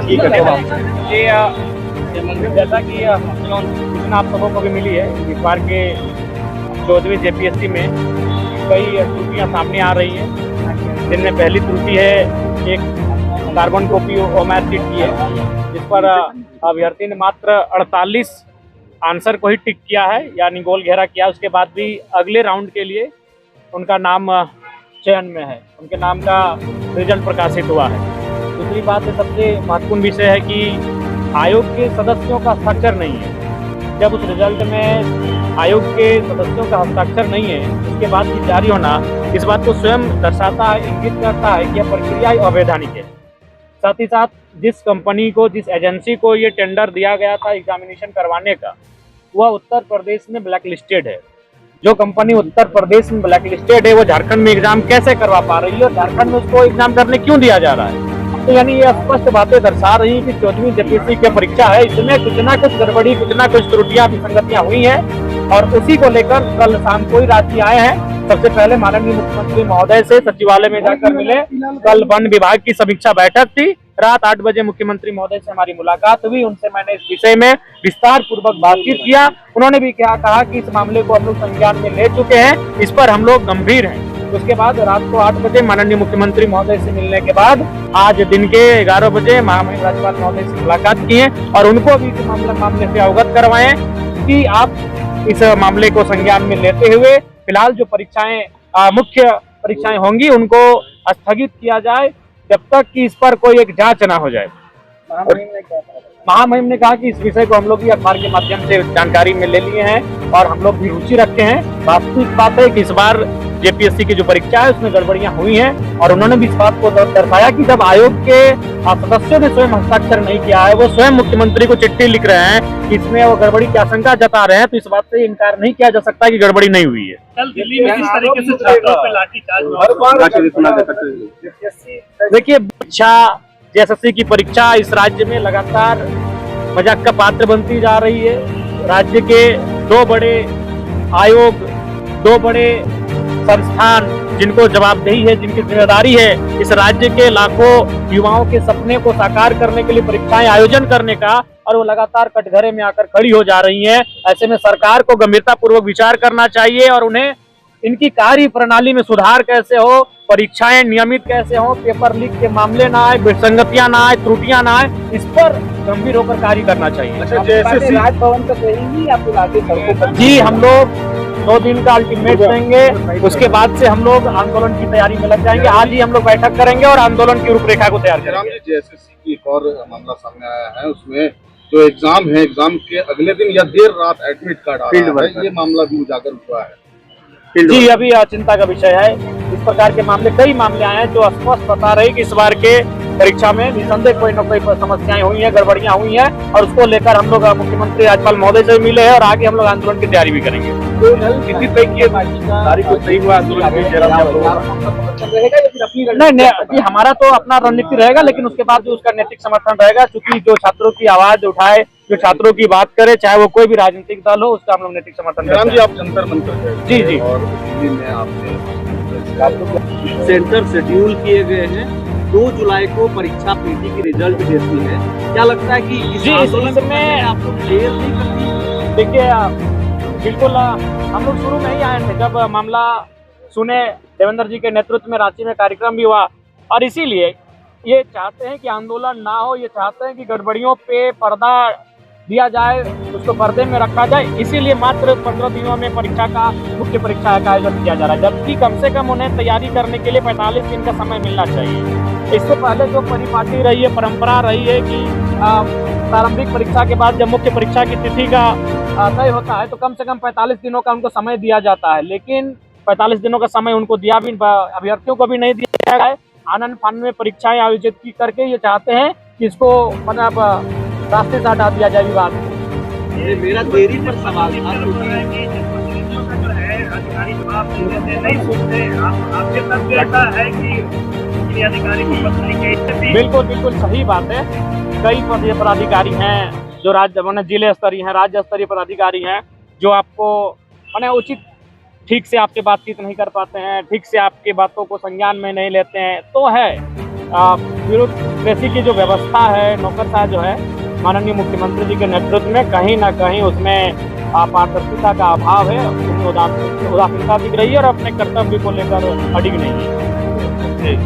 ठीक है। ये जैसा कि सूचना आप सबों को भी मिली है, इस बार के 14वीं जेपीएससी में कई त्रुटियां सामने आ रही हैं, जिनमें पहली त्रुटि है एक कार्बन कॉपी ओमैर सीट की है, जिस पर अभ्यर्थी ने मात्र 48 आंसर को ही टिक किया है, यानी गोल घेरा किया। उसके बाद भी अगले राउंड के लिए उनका नाम चयन में है, उनके नाम का रिजल्ट प्रकाशित हुआ है। दूसरी बात है, सबसे महत्वपूर्ण विषय है कि आयोग के सदस्यों का हस्ताक्षर नहीं है। जब उस रिजल्ट में आयोग के सदस्यों का हस्ताक्षर नहीं है, उसके बाद भी जारी होना इस बात को स्वयं दर्शाता है, इंगित करता है कि यह प्रक्रिया अवैधानिक है। साथ ही साथ जिस कंपनी को, जिस एजेंसी को ये टेंडर दिया गया था एग्जामिनेशन करवाने का, वह उत्तर प्रदेश में ब्लैक लिस्टेड है। जो कंपनी उत्तर प्रदेश में ब्लैक लिस्टेड है, वो झारखंड में एग्जाम कैसे करवा पा रही है और झारखंड में उसको एग्जाम करने क्यों दिया जा रहा है? तो यानी ये स्पष्ट बातें दर्शा रही है कि 14वीं जेपीएससी की परीक्षा है, इसमें कुछ ना कुछ गड़बड़ी, कुछ ना कुछ त्रुटियां, विसंगतियां हुई हैं और उसी को लेकर कल शाम को ही रांची आए हैं। सबसे पहले माननीय मुख्यमंत्री महोदय से सचिवालय में जाकर मिले। कल वन विभाग की समीक्षा बैठक थी, रात 8 बजे मुख्यमंत्री महोदय से हमारी मुलाकात हुई। उनसे मैंने इस विषय में विस्तार पूर्वक बातचीत किया। उन्होंने भी कहा कि इस मामले को हम लोग संज्ञान में ले चुके हैं, इस पर हम लोग गंभीर हैं। उसके बाद रात को 8 बजे माननीय मुख्यमंत्री महोदय से मिलने के बाद आज दिन के 11 बजे महामहिम राज्यपाल महोदय से मुलाकात की है और उनको भी इस मामले से अवगत करवाएं कि आप इस मामले को संज्ञान में लेते हुए फिलहाल जो परीक्षाएं, मुख्य परीक्षाएं होंगी, उनको स्थगित किया जाए जब तक कि इस पर कोई एक जांच ना हो जाए। महामहिम ने कहा कि इस विषय को हम लोग भी अखबार के माध्यम से जानकारी में ले लिए हैं और हम लोग भी रुचि रखते हैं। वास्तविक बात है कि इस बार जेपीएससी की जो परीक्षा है उसमें गड़बड़ियां हुई हैं और उन्होंने भी इस बात को दर्शाया कि जब आयोग के सदस्यों ने स्वयं हस्ताक्षर नहीं किया है, वो स्वयं मुख्यमंत्री को चिट्ठी लिख रहे हैं, इसमें वो गड़बड़ी की आशंका जता रहे हैं, तो इस बात से इनकार नहीं किया जा सकता कि गड़बड़ी नहीं हुई है। कल दिल्ली में किस तरीके से छात्रों पे लाठीचार्ज? देखिए, जेएसएससी की परीक्षा इस राज्य में लगातार मजाक का पात्र बनती जा रही है। राज्य के 2 बड़े आयोग, 2 बड़े संस्थान, जिनको जवाबदेही है, जिनकी जिम्मेदारी है इस राज्य के लाखों युवाओं के सपने को साकार करने के लिए परीक्षाएं आयोजन करने का, और वो लगातार कटघरे में आकर खड़ी हो जा रही हैं। ऐसे में सरकार को गंभीरता पूर्वक विचार करना चाहिए और उन्हें इनकी कार्य प्रणाली में सुधार कैसे हो, परीक्षाएं नियमित कैसे हो, पेपर लीक के मामले ना आए, विसंगतियां ना आए, त्रुटियां ना आए, इस पर गंभीर होकर कार्य करना चाहिए। राजभवन तक रहेंगी या फिर आगे सड़कों पर? जी, हम लोग 2 दिन का अल्टीमेट देंगे, उसके बाद से हम लोग आंदोलन की तैयारी में लग जाएंगे। आज ही हम लोग बैठक करेंगे और आंदोलन की रूपरेखा को तैयार करेंगे। जेएसएससी की एक और मामला सामने आया है, उसमें जो एग्जाम है, एग्जाम के अगले दिन या देर रात एडमिट कार्ड आ रहा है, ये मामला भी उजागर हुआ है। जी, अभी चिंता का विषय है। इस प्रकार के मामले, कई मामले आए हैं जो स्पष्ट बता रहे कि इस बार के परीक्षा में निसंदेह कोई न कोई समस्याएं हुई हैं, गड़बड़ियां हुई हैं और उसको लेकर हम लोग मुख्यमंत्री राज्यपाल महोदय से मिले हैं और आगे हम लोग आंदोलन की तैयारी भी करेंगे। नहीं, हमारा तो अपना रणनीति रहेगा, लेकिन उसके बाद जो उसका नैतिक समर्थन रहेगा, क्योंकि जो छात्रों की आवाज उठाए, जो छात्रों की बात करे, चाहे वो कोई भी राजनीतिक दल हो, उसका हम लोग नैतिक समर्थन राम जी, आप जंतर मंतर जी जी और दिल्ली में आपने सेंटर शेड्यूल किए गए हैं, 2 जुलाई को परीक्षा पीटी की रिजल्ट देती है। क्या लगता है कि इस आंदोलन में आप लोग देर नहीं करती? देखिए, बिल्कुल हम लोग शुरू में ही आए थे जब मामला सुने, देवेंद्र जी के नेतृत्व में रांची में कार्यक्रम भी हुआ और इसीलिए ये चाहते हैं कि आंदोलन ना हो, ये चाहते हैं कि गड़बड़ियों पे पर्दा दिया जाए, उसको पर्दे में रखा जाए। इसीलिए मात्र 15 दिनों में परीक्षा का, मुख्य परीक्षा का आयोजन किया जा रहा है, जबकि कम से कम उन्हें तैयारी करने के लिए 45 दिन का समय मिलना चाहिए। इससे पहले जो परिपाटी रही है, परंपरा रही है कि प्रारंभिक परीक्षा के बाद जब मुख्य परीक्षा की तिथि का तय होता है तो कम से कम 45 दिनों का उनको समय दिया जाता है, लेकिन 45 दिनों का समय उनको दिया भी, अभ्यर्थियों को भी नहीं दिया गया है। आनंद फानन में परीक्षाएं आयोजित करके ये चाहते हैं कि इसको मतलब रास्ते से हटा दिया जाए विवाद। मेरा देरी पर सवाल था, अधिकारी जवाब नहीं सुनते, आपके तक ऐसा है कि अधिकारी को पत्र बिल्कुल सही बात है। कई पदाधिकारी हैं जो राज्य जिले स्तरीय हैं, राज्य स्तरीय पदाधिकारी हैं, जो आपको उचित ठीक से आपसे बातचीत नहीं कर पाते हैं, ठीक से आपकी बातों को संज्ञान में नहीं लेते हैं, तो है ब्यूरोक्रेसी की जो व्यवस्था है, नौकरशाह जो है माननीय मुख्यमंत्री जी के नेतृत्व में कहीं ना कहीं उसमें पारदर्शिता का अभाव है, उसमें उदासीनता दिख रही है और अपने कर्तव्य को लेकर अडिग नहीं है।